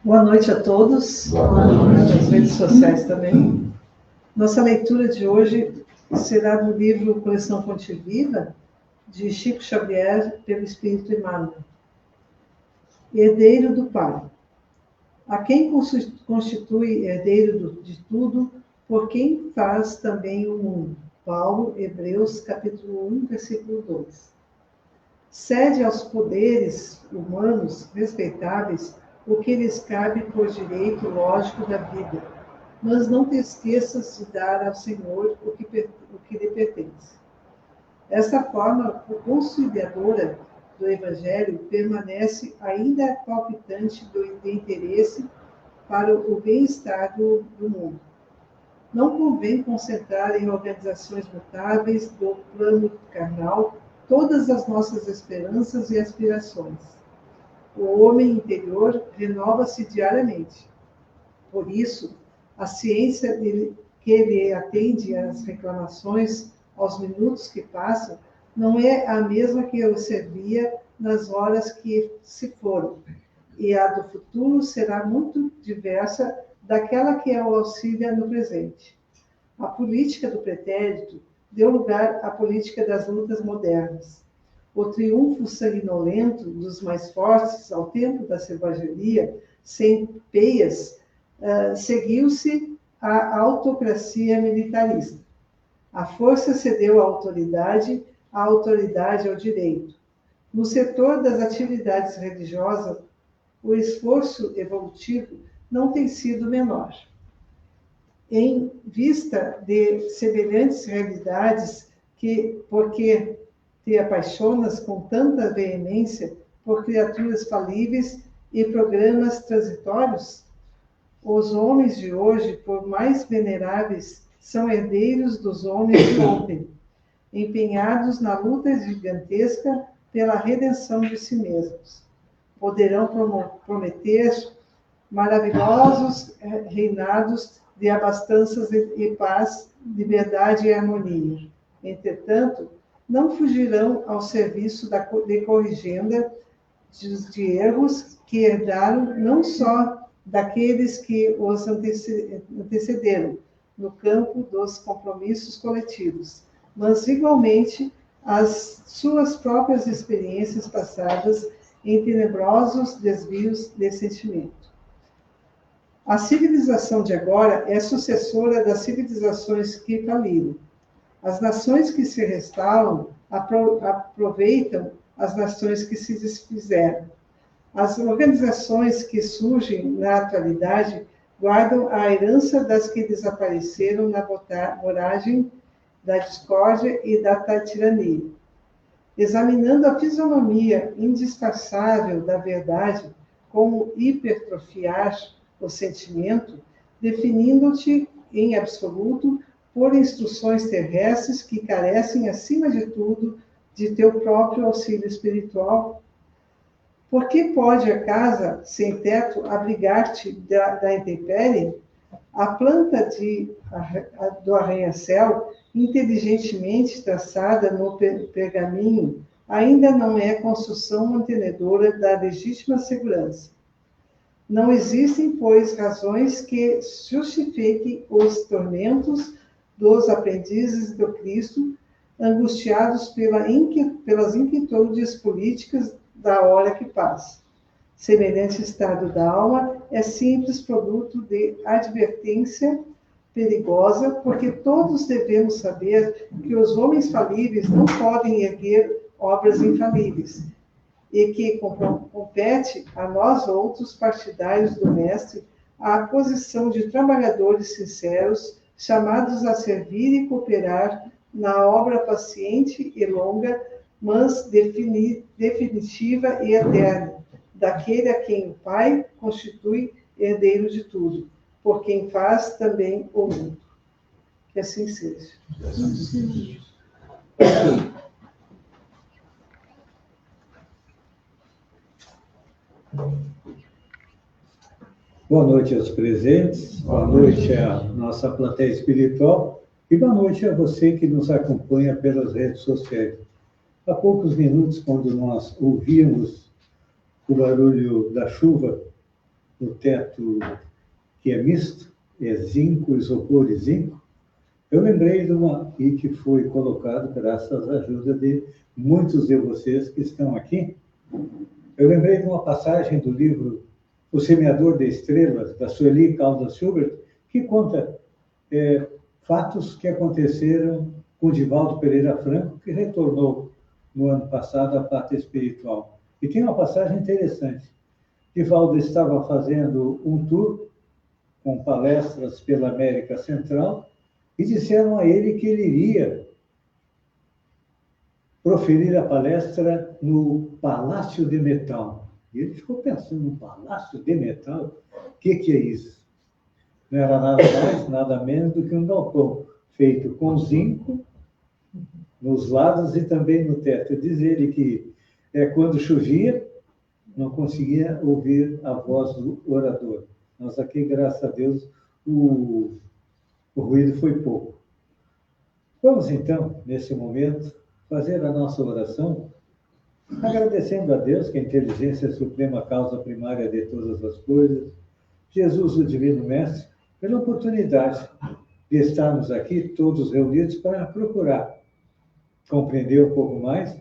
Boa noite a todos, nas redes sociais também. Nossa leitura de hoje será do livro Coleção Fonte Viva, de Chico Xavier, pelo Espírito Emmanuel. Herdeiro do Pai. A quem constitui herdeiro de tudo, por quem faz também o mundo. Paulo, Hebreus, capítulo 1, versículo 2. Cede aos poderes humanos respeitáveis o que lhes cabe por direito lógico da vida, mas não te esqueças de dar ao Senhor o que lhe pertence. Esta forma conciliadora do Evangelho permanece ainda palpitante de interesse para o bem-estar do mundo. Não convém concentrar em organizações mutáveis do plano carnal todas as nossas esperanças e aspirações. O homem interior renova-se diariamente. Por isso, a ciência que lhe atende às reclamações aos minutos que passam não é a mesma que eu servia nas horas que se foram, e a do futuro será muito diversa daquela que o auxilia no presente. A política do pretérito deu lugar à política das lutas modernas. O triunfo sanguinolento dos mais fortes ao tempo da selvageria, sem peias, seguiu-se à autocracia militarista. A força cedeu à autoridade ao direito. No setor das atividades religiosas, o esforço evolutivo não tem sido menor. Em vista de semelhantes realidades, porque te apaixonas com tanta veemência por criaturas falíveis e programas transitórios? Os homens de hoje, por mais veneráveis, são herdeiros dos homens de ontem, empenhados na luta gigantesca pela redenção de si mesmos. Poderão prometer maravilhosos reinados de abastanças e paz, liberdade e harmonia. Entretanto, não fugirão ao serviço de corrigenda de erros que herdaram não só daqueles que os antecederam no campo dos compromissos coletivos, mas igualmente as suas próprias experiências passadas em tenebrosos desvios de sentimento. A civilização de agora é sucessora das civilizações que faliram. As nações que se restauram aproveitam as nações que se desfizeram. As organizações que surgem na atualidade guardam a herança das que desapareceram na voragem da discórdia e da tirania. Examinando a fisionomia indisfarçável da verdade, como hipertrofiar o sentimento, definindo-te em absoluto por instruções terrestres que carecem, acima de tudo, de teu próprio auxílio espiritual? Por que pode a casa sem teto abrigar-te da intempérie? A planta do arranha-céu, inteligentemente traçada no pergaminho, ainda não é construção mantenedora da legítima segurança. Não existem, pois, razões que justifiquem os tormentos dos aprendizes do Cristo, angustiados pelas inquietudes políticas da hora que passa. Semelhante estado da alma é simples produto de advertência perigosa, porque todos devemos saber que os homens falíveis não podem erguer obras infalíveis, e que compete a nós outros partidários do Mestre a posição de trabalhadores sinceros, chamados a servir e cooperar na obra paciente e longa, mas definitiva e eterna, daquele a quem o Pai constitui herdeiro de tudo, por quem faz também o mundo. Que assim seja. Boa noite aos presentes, boa noite à nossa plateia espiritual e boa noite a você que nos acompanha pelas redes sociais. há poucos minutos, quando nós ouvíamos o barulho da chuva no teto, que é misto, é zinco, isopor e zinco, eu lembrei de uma, e que foi colocado graças à ajuda de muitos de vocês que estão aqui. Eu lembrei de uma passagem do livro O Semeador de Estrelas, da Sueli Caldas Schubert, que conta fatos que aconteceram com Divaldo Pereira Franco, que retornou no ano passado à pátria espiritual. E tem uma passagem interessante. Divaldo estava fazendo um tour com palestras pela América Central e disseram a ele que ele iria proferir a palestra no Palácio de Metal. E ele ficou pensando, no Palácio de Metal? O que é isso? Não era nada mais, nada menos do que um galpão feito com zinco nos lados e também no teto. Diz ele que quando chovia, não conseguia ouvir a voz do orador. Nós aqui, graças a Deus, o ruído foi pouco. Vamos, então, nesse momento, fazer a nossa oração, agradecendo a Deus, que a inteligência é a suprema causa primária de todas as coisas, Jesus, o Divino Mestre, pela oportunidade de estarmos aqui todos reunidos para procurar compreender um pouco mais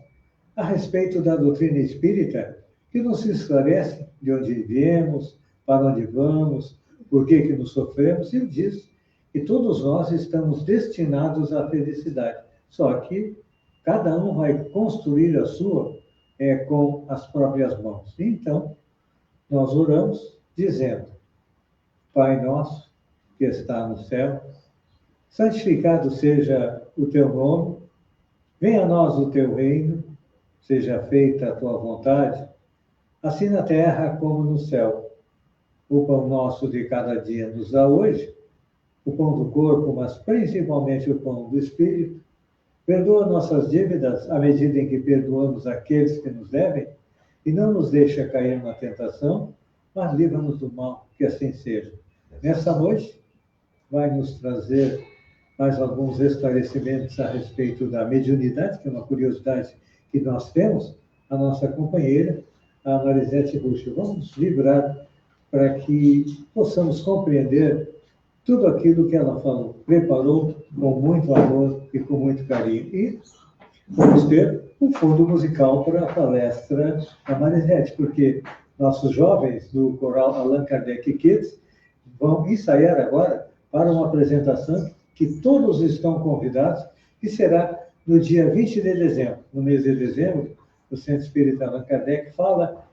a respeito da doutrina espírita, que nos esclarece de onde viemos, para onde vamos, por que nos sofremos, e diz que todos nós estamos destinados à felicidade. Só que cada um vai construir a sua com as próprias mãos. Então, nós oramos dizendo: Pai nosso, que está no céu, santificado seja o teu nome, venha a nós o teu reino, seja feita a tua vontade, assim na terra como no céu. O pão nosso de cada dia nos dá hoje, o pão do corpo, mas principalmente o pão do Espírito. Perdoa nossas dívidas à medida em que perdoamos aqueles que nos devem, e não nos deixa cair na tentação, mas livra-nos do mal, que assim seja. Nessa noite, vai nos trazer mais alguns esclarecimentos a respeito da mediunidade, que é uma curiosidade que nós temos, a nossa companheira, a Marisete Buxa. Vamos livrar para que possamos compreender tudo aquilo que ela falou, preparou com muito amor e com muito carinho. E vamos ter um fundo musical para a palestra da Marisete, porque nossos jovens do coral Allan Kardec Kids vão ensaiar agora para uma apresentação que todos estão convidados, que será no dia 20 de dezembro. No mês de dezembro, o Centro Espírita Allan Kardec fala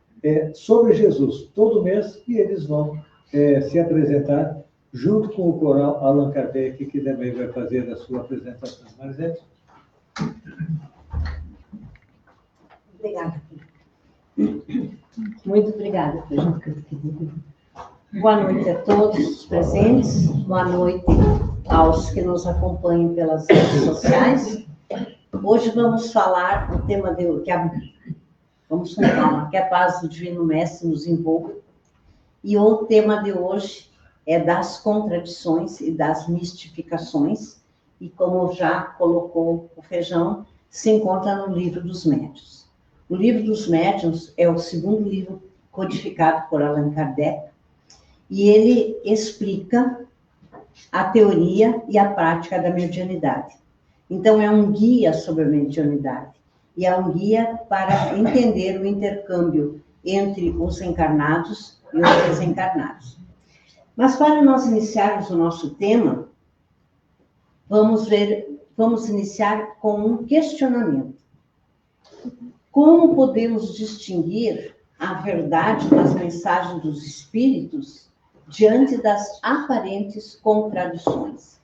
sobre Jesus, todo mês, e eles vão se apresentar junto com o coral Allan Kardec, que também vai fazer a sua apresentação. Marisete? Obrigada. Muito obrigada, Boa noite a todos os presentes, boa noite aos que nos acompanham pelas redes sociais. Hoje vamos falar o tema vamos com calma, que a paz do Divino Mestre nos envolva. E o tema de hoje é das contradições e das mistificações, e como já colocou o Feijão, se encontra no Livro dos Médiuns. O Livro dos Médiuns é o segundo livro codificado por Allan Kardec, e ele explica a teoria e a prática da mediunidade. Então, é um guia sobre a mediunidade, e é um guia para entender o intercâmbio entre os encarnados e os desencarnados. Mas para nós iniciarmos o nosso tema, vamos iniciar com um questionamento. Como podemos distinguir a verdade das mensagens dos espíritos diante das aparentes contradições?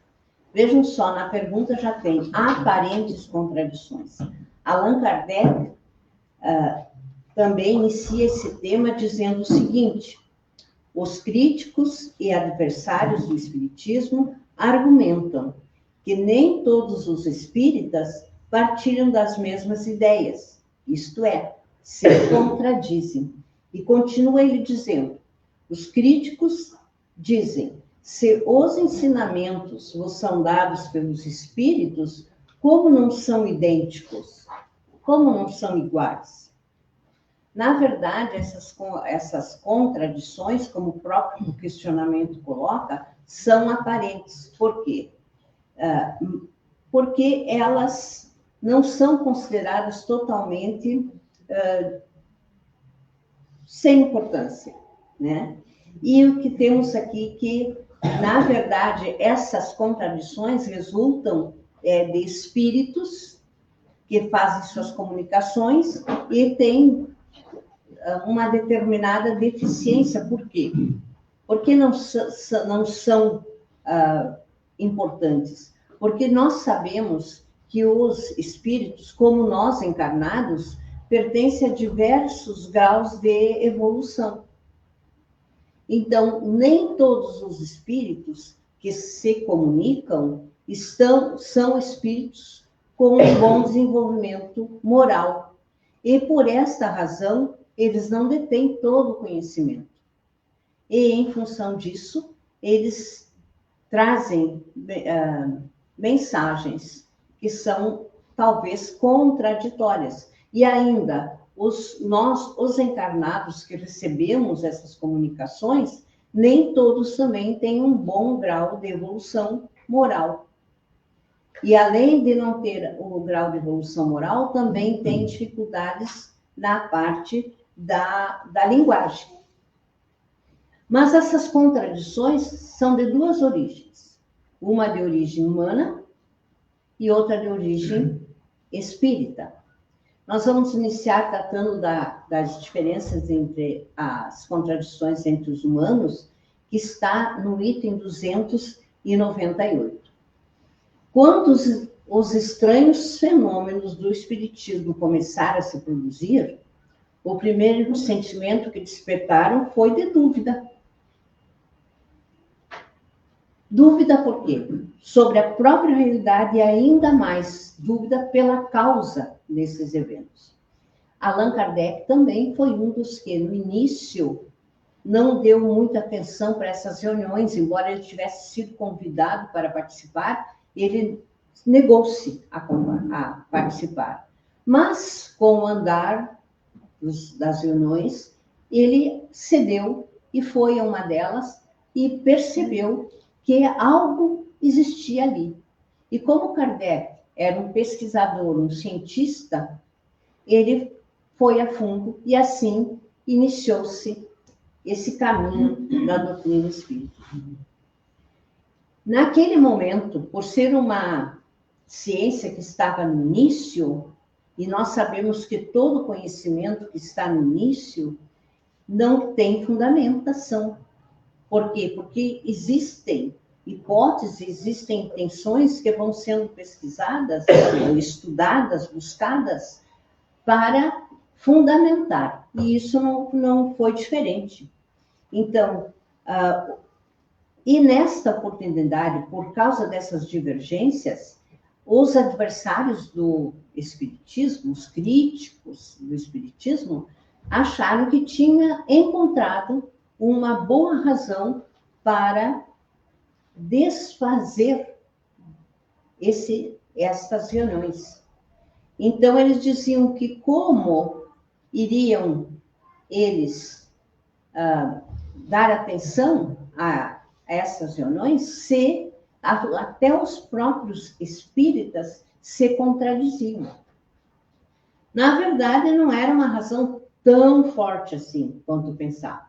Vejam só, na pergunta já tem aparentes contradições. Allan Kardec também inicia esse tema dizendo o seguinte: os críticos e adversários do espiritismo argumentam que nem todos os espíritas partilham das mesmas ideias, isto é, se contradizem. E continua ele dizendo: os críticos dizem, se os ensinamentos vos são dados pelos espíritos, como não são idênticos? como não são iguais? Na verdade, essas contradições, como o próprio questionamento coloca, são aparentes. Por quê? Porque elas não são consideradas totalmente sem importância, né? E o que temos aqui que, na verdade, essas contradições resultam de espíritos que fazem suas comunicações e têm uma determinada deficiência. Por quê? Porque não são importantes. Porque nós sabemos que os espíritos, como nós encarnados, pertencem a diversos graus de evolução. Então, nem todos os espíritos que se comunicam são espíritos com um bom desenvolvimento moral. E, por esta razão, eles não detêm todo o conhecimento. E, em função disso, eles trazem mensagens que são, talvez, contraditórias. E ainda, nós, os encarnados que recebemos essas comunicações, nem todos também têm um bom grau de evolução moral. E, além de não ter o grau de evolução moral, também tem dificuldades na parte da linguagem. Mas essas contradições são de duas origens. Uma de origem humana e outra de origem espírita. Nós vamos iniciar tratando das diferenças entre as contradições entre os humanos, que está no item 298. Quando os estranhos fenômenos do espiritismo começaram a se produzir, o primeiro sentimento que despertaram foi de dúvida. Dúvida por quê? Sobre a própria realidade e ainda mais dúvida pela causa desses eventos. Allan Kardec também foi um dos que, no início, não deu muita atenção para essas reuniões, embora ele tivesse sido convidado para participar, ele negou-se a participar. Mas, com o andar das reuniões, ele cedeu e foi a uma delas e percebeu que algo existia ali. E como Kardec era um pesquisador, um cientista, ele foi a fundo e assim iniciou-se esse caminho da doutrina espírita. Naquele momento, por ser uma ciência que estava no início, e nós sabemos que todo conhecimento que está no início não tem fundamentação. Por quê? Porque existem hipóteses, existem intenções que vão sendo pesquisadas, estudadas, buscadas, para fundamentar. E isso não foi diferente. Então, e nesta oportunidade, por causa dessas divergências, os adversários do espiritismo, os críticos do espiritismo, acharam que tinha encontrado uma boa razão para desfazer estas reuniões. Então, eles diziam que como iriam eles dar atenção a essas reuniões se até os próprios espíritas se contradiziam. Na verdade, não era uma razão tão forte assim quanto pensava.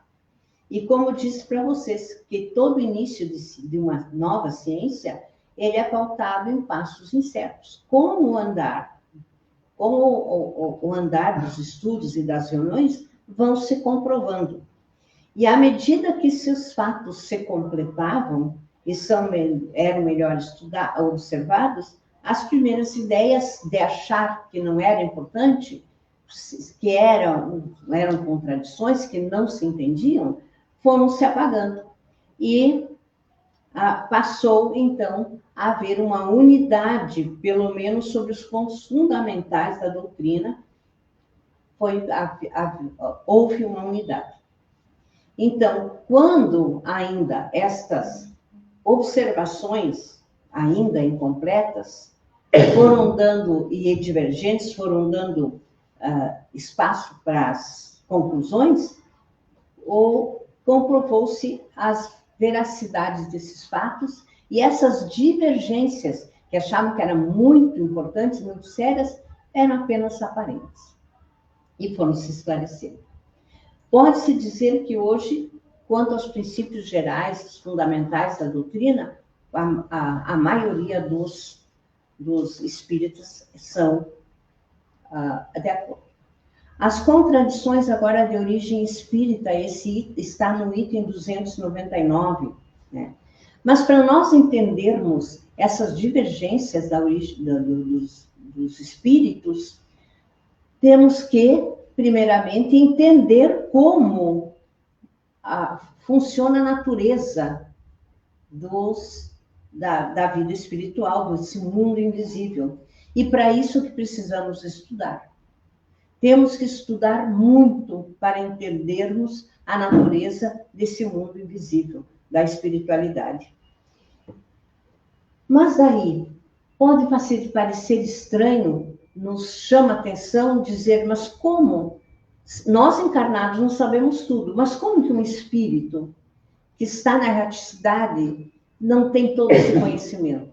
E como eu disse para vocês, que todo início de uma nova ciência, ele é pautado em passos incertos. Com o andar dos estudos e das reuniões, vão se comprovando. E à medida que esses fatos se completavam e eram melhor observados, as primeiras ideias de achar que não era importante, que eram contradições, que não se entendiam, foram se apagando. E passou, então, a haver uma unidade, pelo menos sobre os pontos fundamentais da doutrina, houve uma unidade. Então, quando ainda estas observações, ainda incompletas, foram dando, e divergentes foram dando espaço para as conclusões, ou comprovou-se as veracidades desses fatos, e essas divergências, que achavam que eram muito importantes, muito sérias, eram apenas aparentes. E foram se esclarecendo. Pode-se dizer que hoje, quanto aos princípios gerais, fundamentais da doutrina, a maioria dos espíritos são de acordo. As contradições agora de origem espírita, esse está no item 299, né? Mas para nós entendermos essas divergências da origem dos espíritos, temos que, primeiramente, entender como funciona a natureza da vida espiritual, desse mundo invisível. E para isso que precisamos estudar. Temos que estudar muito para entendermos a natureza desse mundo invisível, da espiritualidade. Mas daí, pode parecer estranho, nos chama a atenção dizer, mas como? Nós encarnados não sabemos tudo, mas como que um espírito que está na erraticidade não tem todo esse conhecimento?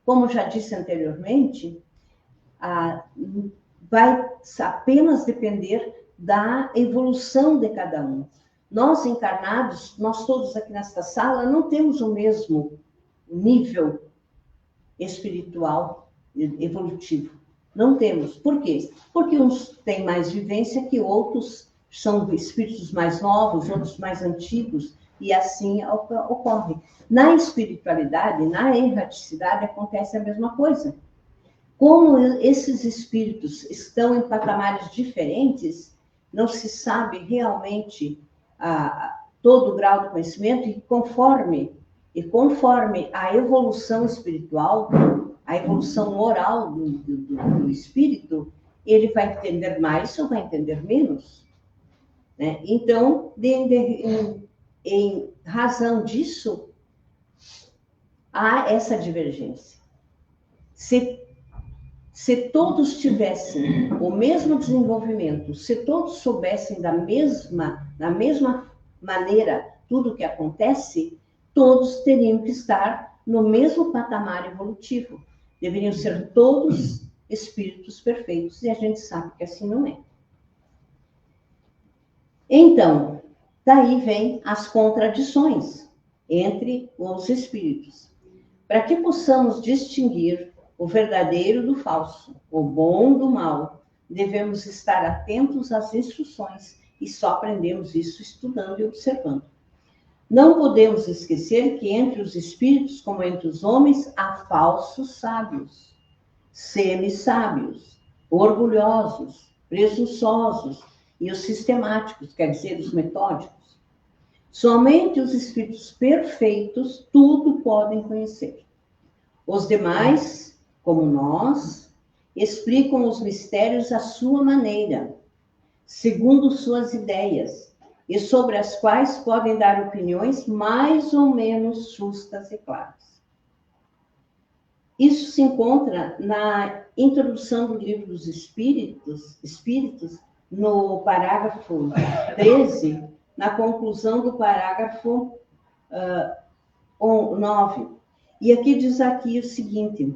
Como já disse anteriormente, vai apenas depender da evolução de cada um. Nós encarnados, nós todos aqui nesta sala, não temos o mesmo nível espiritual evolutivo. Não temos. Por quê? Porque uns têm mais vivência que outros, são espíritos mais novos, outros mais antigos, e assim ocorre. Na espiritualidade, na erraticidade, acontece a mesma coisa. Como esses espíritos estão em patamares diferentes, não se sabe realmente todo o grau de conhecimento, e conforme a evolução espiritual, a evolução moral do espírito, ele vai entender mais ou vai entender menos, né? Então, em razão disso, há essa divergência. Se todos tivessem o mesmo desenvolvimento, se todos soubessem da mesma maneira tudo o que acontece, todos teriam que estar no mesmo patamar evolutivo. Deveriam ser todos espíritos perfeitos, e a gente sabe que assim não é. Então, daí vem as contradições entre os espíritos. Para que possamos distinguir o verdadeiro do falso, o bom do mal, devemos estar atentos às instruções, e só aprendemos isso estudando e observando. Não podemos esquecer que entre os espíritos, como entre os homens, há falsos sábios, semi-sábios, orgulhosos, presunçosos, e os sistemáticos, quer dizer, os metódicos. Somente os espíritos perfeitos tudo podem conhecer. Os demais, como nós, explicam os mistérios à sua maneira, segundo suas ideias, e sobre as quais podem dar opiniões mais ou menos justas e claras. Isso se encontra na introdução do livro dos Espíritos, no parágrafo 13, na conclusão do parágrafo 9. E aqui diz aqui o seguinte: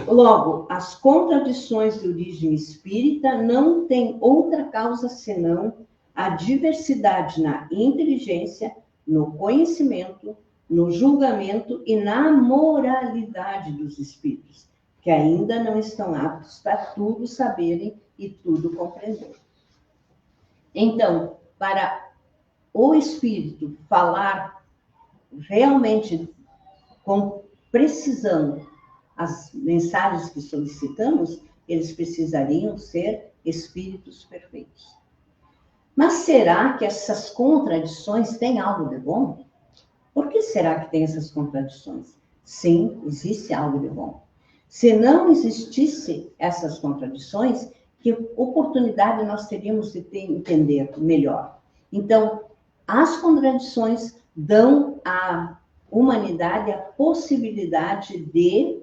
logo, as contradições de origem espírita não têm outra causa senão a diversidade na inteligência, no conhecimento, no julgamento e na moralidade dos espíritos, que ainda não estão aptos para tudo saberem e tudo compreender. Então, para o espírito falar realmente com precisão as mensagens que solicitamos, eles precisariam ser espíritos perfeitos. Mas será que essas contradições têm algo de bom? Por que será que tem essas contradições? Sim, existe algo de bom. Se não existisse essas contradições, que oportunidade nós teríamos de entender melhor? Então, as contradições dão à humanidade a possibilidade de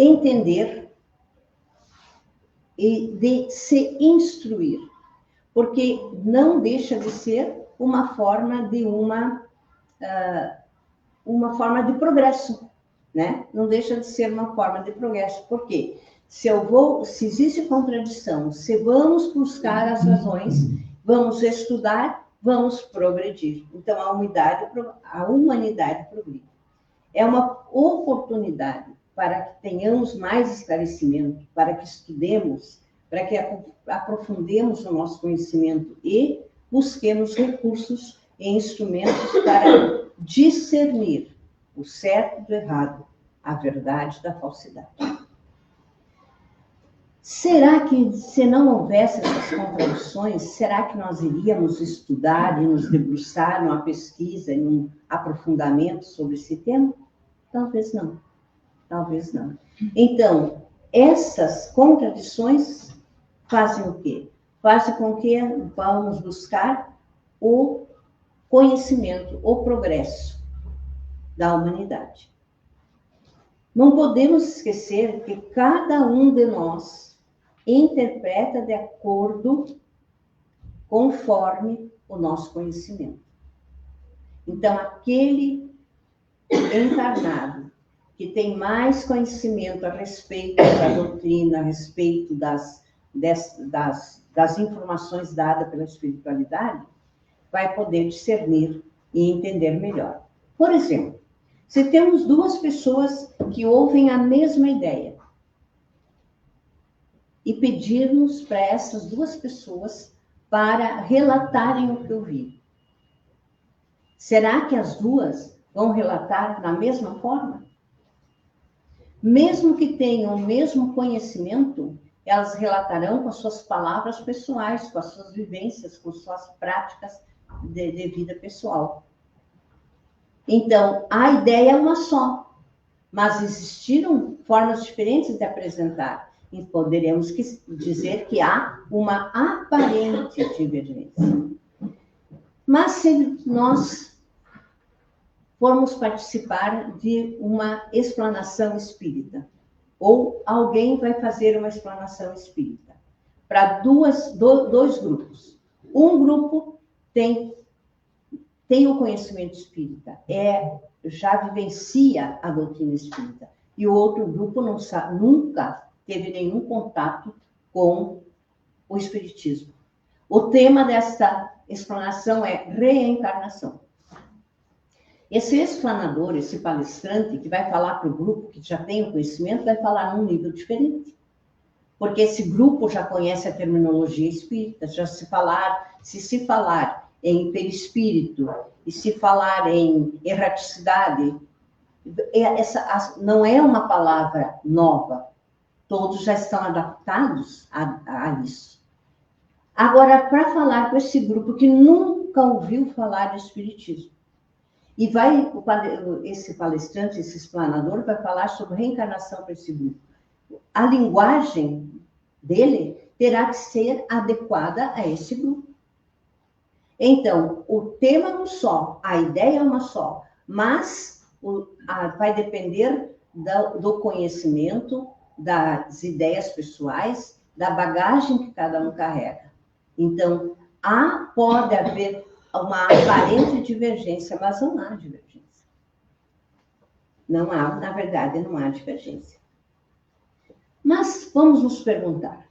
entender e de se instruir, porque não deixa de ser uma forma de forma de progresso, né? Não deixa de ser uma forma de progresso. Por quê? Se existe contradição, se vamos buscar as razões, vamos estudar, vamos progredir. Então, a humanidade progride. É uma oportunidade para que tenhamos mais esclarecimento, para que estudemos, para que aprofundemos o nosso conhecimento e busquemos recursos e instrumentos para discernir o certo do errado, a verdade da falsidade. Será que, se não houvesse essas contradições, será que nós iríamos estudar e nos debruçar numa pesquisa, em um aprofundamento sobre esse tema? Talvez não. Talvez não. Então, essas contradições fazem o quê? Fazem com que vamos buscar o conhecimento, o progresso da humanidade. Não podemos esquecer que cada um de nós interpreta de acordo, conforme o nosso conhecimento. Então, aquele encarnado que tem mais conhecimento a respeito da doutrina, a respeito das informações dadas pela espiritualidade, vai poder discernir e entender melhor. Por exemplo, se temos duas pessoas que ouvem a mesma ideia e pedirmos para essas duas pessoas para relatarem o que ouviram, será que as duas vão relatar da mesma forma? Mesmo que tenham o mesmo conhecimento, elas relatarão com as suas palavras pessoais, com as suas vivências, com suas práticas de vida pessoal. Então, a ideia é uma só, mas existiram formas diferentes de apresentar. E poderemos dizer que há uma aparente divergência. Mas se nós formos participar de uma explanação espírita, ou alguém vai fazer uma explanação espírita, para dois grupos. Um grupo tem o conhecimento espírita, já vivencia a doutrina espírita, e o outro grupo nunca teve nenhum contato com o espiritismo. O tema desta explanação é reencarnação. Esse explanador, esse palestrante que vai falar para o grupo que já tem o conhecimento, vai falar num nível diferente. Porque esse grupo já conhece a terminologia espírita, se falar em perispírito e se falar em erraticidade, essa não é uma palavra nova. Todos já estão adaptados a isso. Agora, para falar com esse grupo que nunca ouviu falar de espiritismo, e esse palestrante, esse explanador, vai falar sobre reencarnação para esse grupo. A linguagem dele terá que ser adequada a esse grupo. Então, o tema é um só, a ideia é uma só, mas vai depender do conhecimento, das ideias pessoais, da bagagem que cada um carrega. Então, pode haver uma aparente divergência, mas não há divergência. Na verdade, não há divergência. Mas vamos nos perguntar,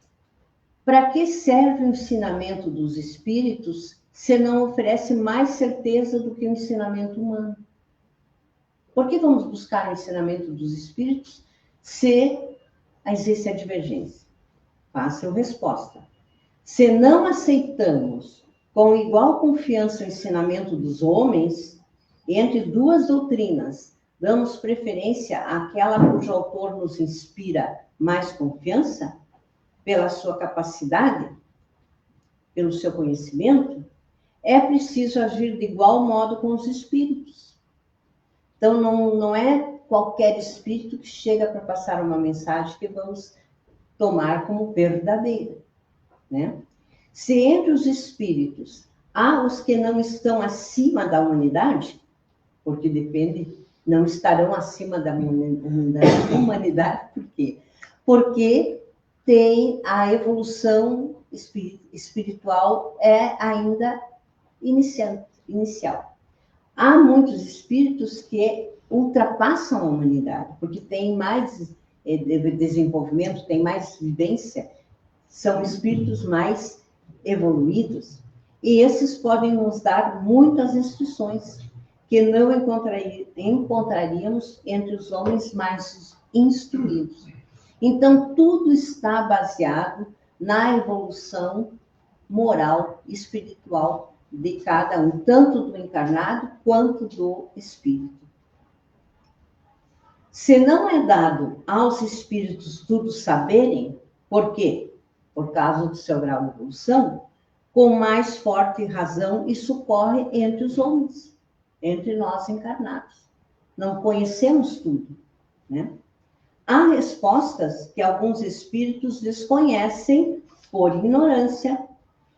para que serve o ensinamento dos espíritos se não oferece mais certeza do que o ensinamento humano? Por que vamos buscar o ensinamento dos espíritos se existe a divergência? Fácil resposta. Se não aceitamos com igual confiança o ensinamento dos homens, entre duas doutrinas, damos preferência àquela cujo autor nos inspira mais confiança, pela sua capacidade, pelo seu conhecimento, é preciso agir de igual modo com os espíritos. Então, não é qualquer espírito que chega para passar uma mensagem que vamos tomar como verdadeira, né? Se entre os espíritos há os que não estão acima da humanidade, porque depende não estarão acima da humanidade. Por quê? Porque tem a evolução espiritual ainda inicial. Há muitos espíritos que ultrapassam a humanidade, porque têm mais desenvolvimento, têm mais vivência, são espíritos mais evoluídos, e esses podem nos dar muitas instruções que não encontraríamos entre os homens mais instruídos. Então, tudo está baseado na evolução moral e espiritual de cada um, tanto do encarnado quanto do espírito. Se não é dado aos espíritos tudo saberem, por quê? Por causa do seu grau de evolução, com mais forte razão isso ocorre entre os homens, entre nós encarnados. Não conhecemos tudo, né? Há respostas que alguns espíritos desconhecem por ignorância,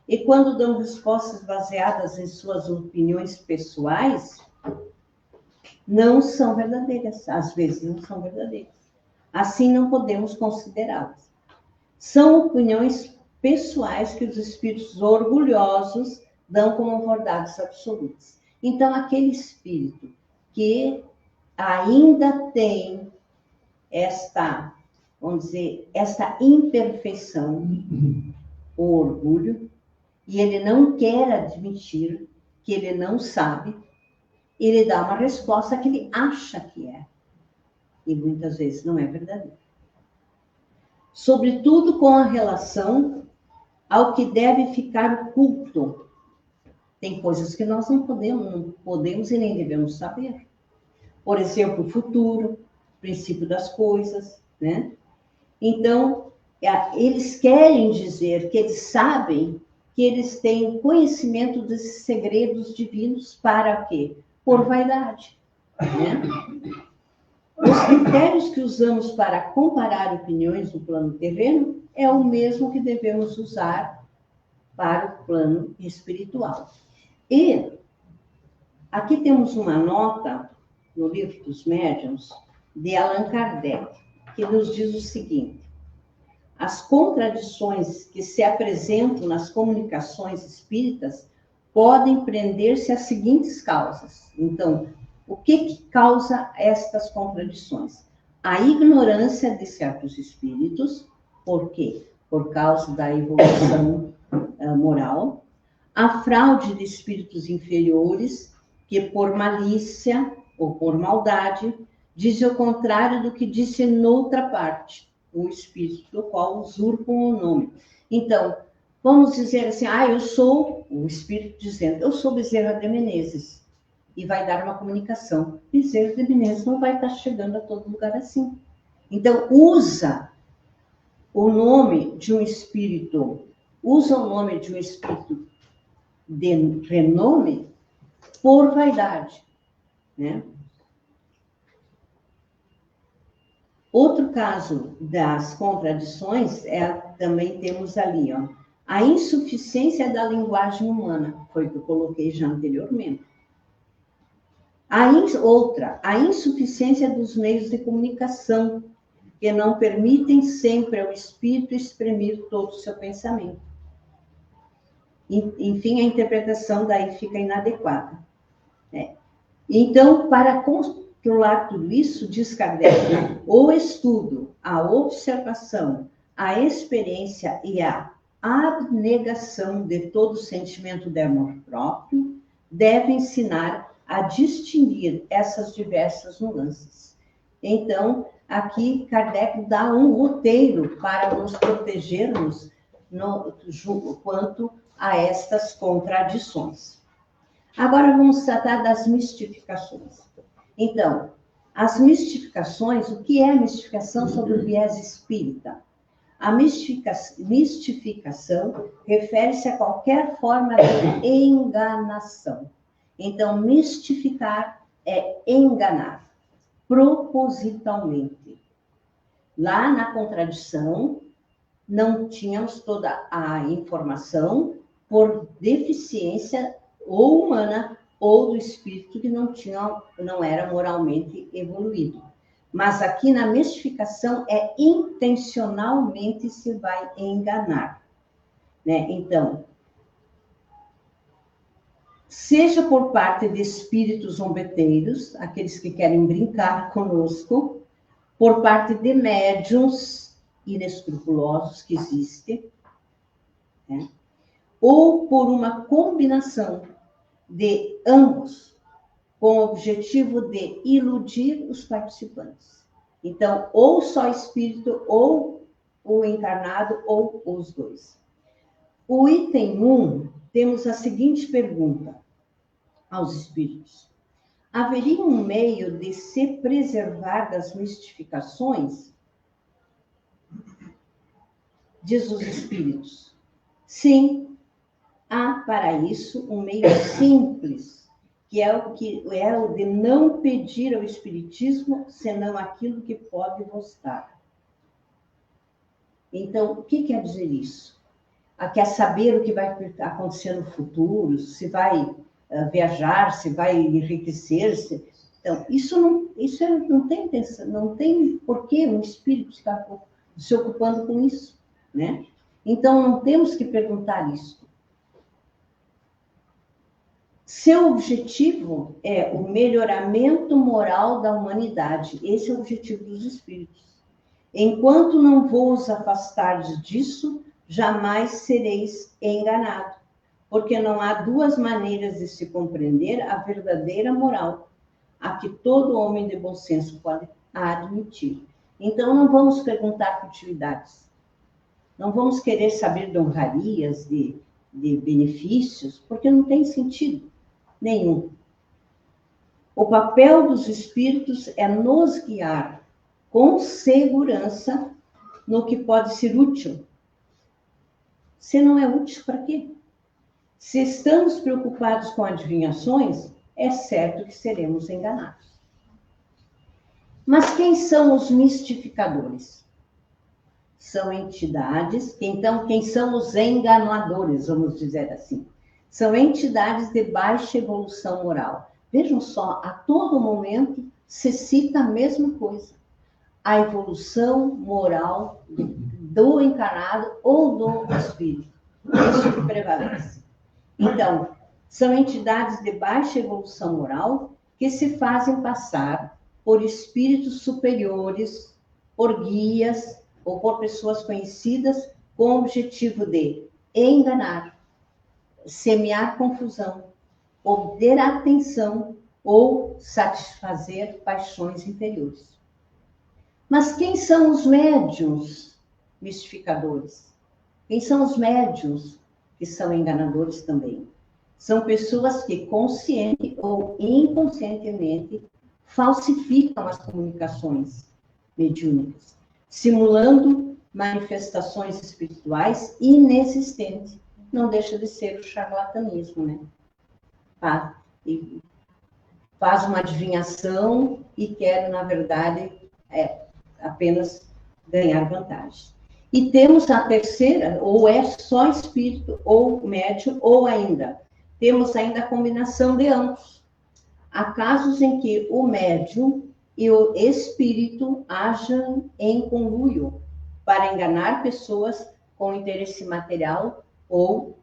e quando dão respostas baseadas em suas opiniões pessoais, não são verdadeiras, às vezes não são verdadeiras. Assim não podemos considerá-las. São opiniões pessoais que os espíritos orgulhosos dão como verdades absolutas. Então, aquele espírito que ainda tem esta, vamos dizer, esta imperfeição, o orgulho, e ele não quer admitir que ele não sabe, ele dá uma resposta que ele acha que é, e muitas vezes não é verdadeira. Sobretudo com a relação ao que deve ficar oculto. Tem coisas que nós não podemos e nem devemos saber. Por exemplo, o futuro, o princípio das coisas, né? Então, eles querem dizer que eles sabem que eles têm conhecimento desses segredos divinos para quê? Por vaidade, né? Os critérios que usamos para comparar opiniões no plano terreno é o mesmo que devemos usar para o plano espiritual. E aqui temos uma nota no Livro dos Médiuns de Allan Kardec, que nos diz o seguinte: as contradições que se apresentam nas comunicações espíritas podem prender-se às seguintes causas. Então, o que causa estas contradições? A ignorância de certos espíritos, por quê? Por causa da evolução moral. A fraude de espíritos inferiores, que por malícia ou por maldade, dizem o contrário do que disse noutra parte, o espírito do qual usurpam o nome. Então, vamos dizer assim, eu sou, o espírito dizendo, eu sou Bezerra de Menezes, e vai dar uma comunicação. Bezerra de Menezes não vai estar chegando a todo lugar assim. Então, usa o nome de um espírito de renome por vaidade, né? Outro caso das contradições também temos ali, ó, a insuficiência da linguagem humana, foi o que eu coloquei já anteriormente. A insuficiência dos meios de comunicação, que não permitem sempre ao espírito exprimir todo o seu pensamento. Enfim, a interpretação daí fica inadequada. Então, para controlar tudo isso, diz Kardec, o estudo, a observação, a experiência e a abnegação de todo sentimento de amor próprio devem ensinar a distinguir essas diversas nuances. Então, aqui Kardec dá um roteiro para nos protegermos quanto a estas contradições. Agora vamos tratar das mistificações. Então, as mistificações, o que é a mistificação sobre o viés espírita? A mistificação refere-se a qualquer forma de enganação. Então, mistificar é enganar, propositalmente. Lá na contradição, não tínhamos toda a informação por deficiência ou humana ou do espírito que não era moralmente evoluído. Mas aqui na mistificação é intencionalmente se vai enganar, né? Então, seja por parte de espíritos zombeteiros, aqueles que querem brincar conosco, por parte de médiuns inescrupulosos que existem, né? Ou por uma combinação de ambos, com o objetivo de iludir os participantes. Então, ou só espírito, ou o encarnado, ou os dois. O item 1, temos a seguinte pergunta aos espíritos: haveria um meio de se preservar das mistificações? Diz os espíritos: sim, há para isso um meio simples, que é o de não pedir ao espiritismo senão aquilo que pode vos dar. Então, o que quer dizer isso? Quer saber o que vai acontecer no futuro, se vai viajar, se vai enriquecer-se. Então, isso não tem intenção, não tem porquê um espírito ficar se ocupando com isso, né? Então, não temos que perguntar isso. Seu objetivo é o melhoramento moral da humanidade. Esse é o objetivo dos espíritos. Enquanto não vos afastardes disso, jamais sereis enganados, porque não há duas maneiras de se compreender a verdadeira moral, a que todo homem de bom senso pode admitir. Então, não vamos perguntar futilidades, não vamos querer saber de honrarias, de benefícios, porque não tem sentido nenhum. O papel dos espíritos é nos guiar com segurança no que pode ser útil. Se não é útil, para quê? Se estamos preocupados com adivinhações, é certo que seremos enganados. Mas quem são os mistificadores? São entidades, então, quem são os enganadores, vamos dizer assim? São entidades de baixa evolução moral. Vejam só, a todo momento se cita a mesma coisa. A evolução moral do encarnado ou do espírito. Isso que prevalece. Então, são entidades de baixa evolução moral que se fazem passar por espíritos superiores, por guias ou por pessoas conhecidas com o objetivo de enganar, semear confusão, obter atenção ou satisfazer paixões inferiores. Mas quem são os médiuns mistificadores? Quem são os médiuns que são enganadores também? São pessoas que consciente ou inconscientemente falsificam as comunicações mediúnicas, simulando manifestações espirituais inexistentes. Não deixa de ser o charlatanismo, né? Faz uma adivinhação e quer, na verdade, apenas ganhar vantagem. E temos a terceira, ou é só espírito, ou médium, ou ainda, temos ainda a combinação de ambos. Há casos em que o médium e o espírito agem em conluio para enganar pessoas com interesse material ou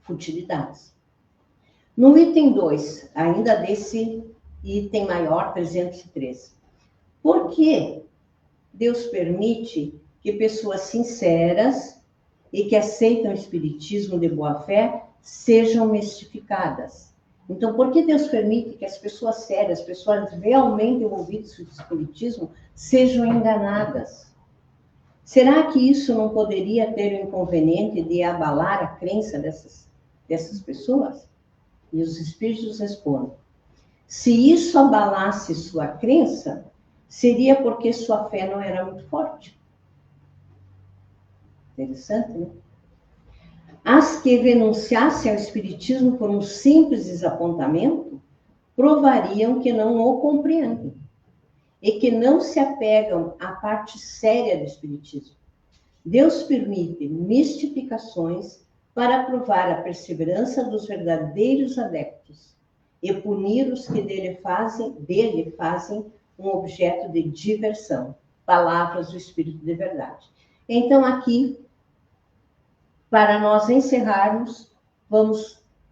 futilidades. No item 2, ainda desse item maior, 313, por que Deus permite que pessoas sinceras e que aceitam o espiritismo de boa fé sejam mistificadas? Então, por que Deus permite que as pessoas sérias, as pessoas realmente envolvidas no espiritismo, sejam enganadas? Será que isso não poderia ter o inconveniente de abalar a crença dessas pessoas? E os espíritos respondem: se isso abalasse sua crença, seria porque sua fé não era muito forte. Interessante, né? As que renunciassem ao espiritismo por um simples desapontamento, provariam que não o compreendem e que não se apegam à parte séria do espiritismo. Deus permite mistificações para provar a perseverança dos verdadeiros adeptos, e punir os que dele fazem um objeto de diversão. Palavras do Espírito de verdade. Então, aqui, para nós encerrarmos,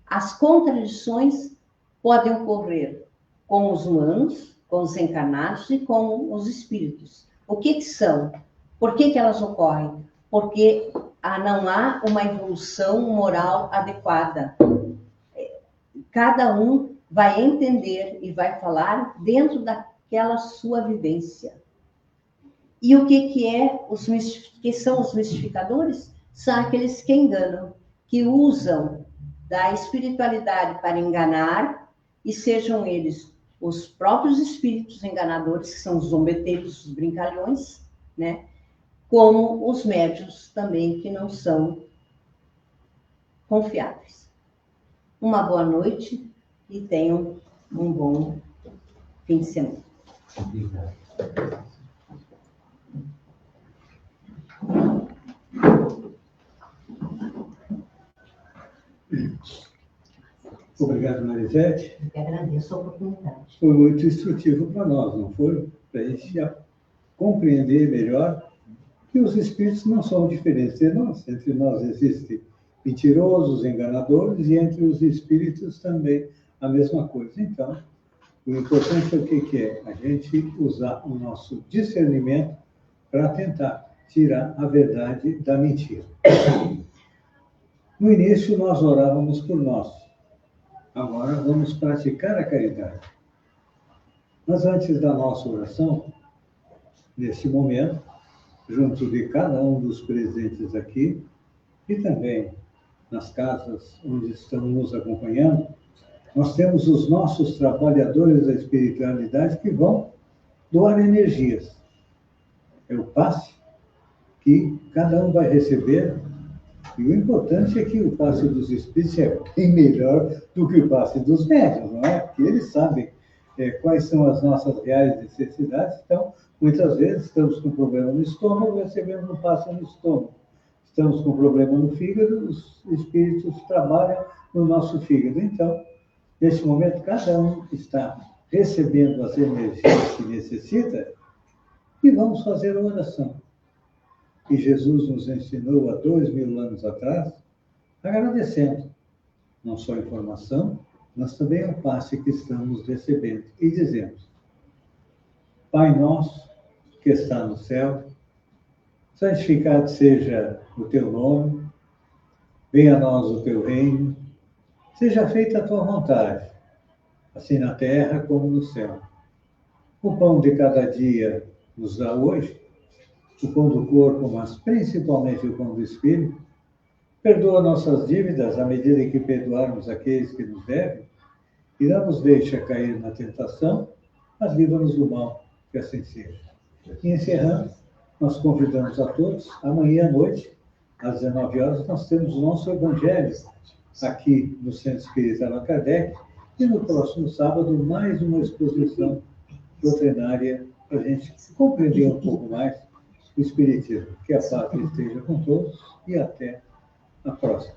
as contradições podem ocorrer com os humanos, com os encarnados e com os espíritos. O que são? Por que elas ocorrem? Porque não há uma evolução moral adequada. Cada um vai entender e vai falar dentro daquela sua vivência. E o que são os mistificadores? São aqueles que enganam, que usam da espiritualidade para enganar, e sejam eles os próprios espíritos enganadores, que são os zombeteiros, os brincalhões, né? Como os médiuns também, que não são confiáveis. Uma boa noite e tenham um bom fim de semana. Obrigado, Marisete. Eu que agradeço a oportunidade. Foi muito instrutivo para nós, não foi? Para a gente compreender melhor que os espíritos não são diferentes de nós. Entre nós existem mentirosos, enganadores, e entre os espíritos também a mesma coisa. Então, o importante é o que é? A gente usar o nosso discernimento para tentar tirar a verdade da mentira. No início, nós orávamos por nós. Agora, vamos praticar a caridade. Mas antes da nossa oração, nesse momento, junto de cada um dos presentes aqui, e também nas casas onde estão nos acompanhando, nós temos os nossos trabalhadores da espiritualidade que vão doar energias. É o passe que cada um vai receber, e o importante é que o passe dos espíritos é bem melhor do que o passe dos médiuns, não é? Porque eles sabem quais são as nossas reais necessidades. Então, muitas vezes estamos com problema no estômago, recebemos um passe no estômago. Estamos com problema no fígado, os espíritos trabalham no nosso fígado. Então, nesse momento, cada um está recebendo as energias que necessita e vamos fazer a oração. E Jesus nos ensinou há 2000 anos atrás, agradecendo não só a informação, mas também o passe que estamos recebendo. E dizemos: Pai nosso, que está no céu, santificado seja o teu nome, venha a nós o teu reino, seja feita a tua vontade, assim na terra como no céu. O pão de cada dia nos dá hoje, o pão do corpo, mas principalmente o pão do espírito. Perdoa nossas dívidas à medida em que perdoarmos aqueles que nos devem, e não nos deixa cair na tentação, mas livra-nos do mal, que assim seja. E encerrando, nós convidamos a todos, amanhã à noite, às 19 horas, nós temos o nosso Evangelho aqui no Centro Espírita Allan Kardec, e no próximo sábado, mais uma exposição doutrinária para a gente compreender um pouco mais o Espiritismo. Que a paz esteja com todos e até a próxima.